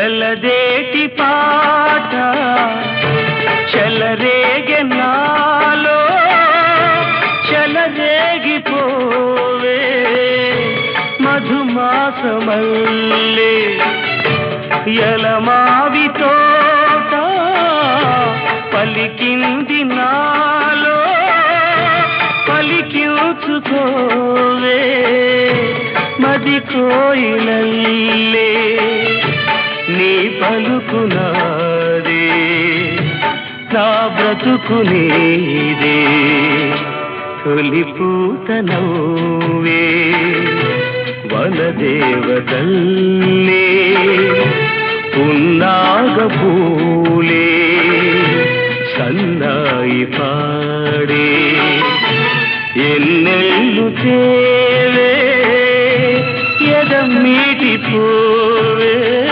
ఎలదేటి పాట చెలరేగె నాలో చెలరేగిపోవే మధుమాసమల్లే ఎలమావి తోట పలికింది నాలో పలికించుకోవే మది కోయిలల్లే నీ పలుకునాదే నా బ్రతుకు నీదే తొలి పూత నవ్వే వనదేవతల్లే పున్నాగ పూలే సన్నాయి పాడే ఎన్నెల్లు తేవే ఎదమ్మీటి పో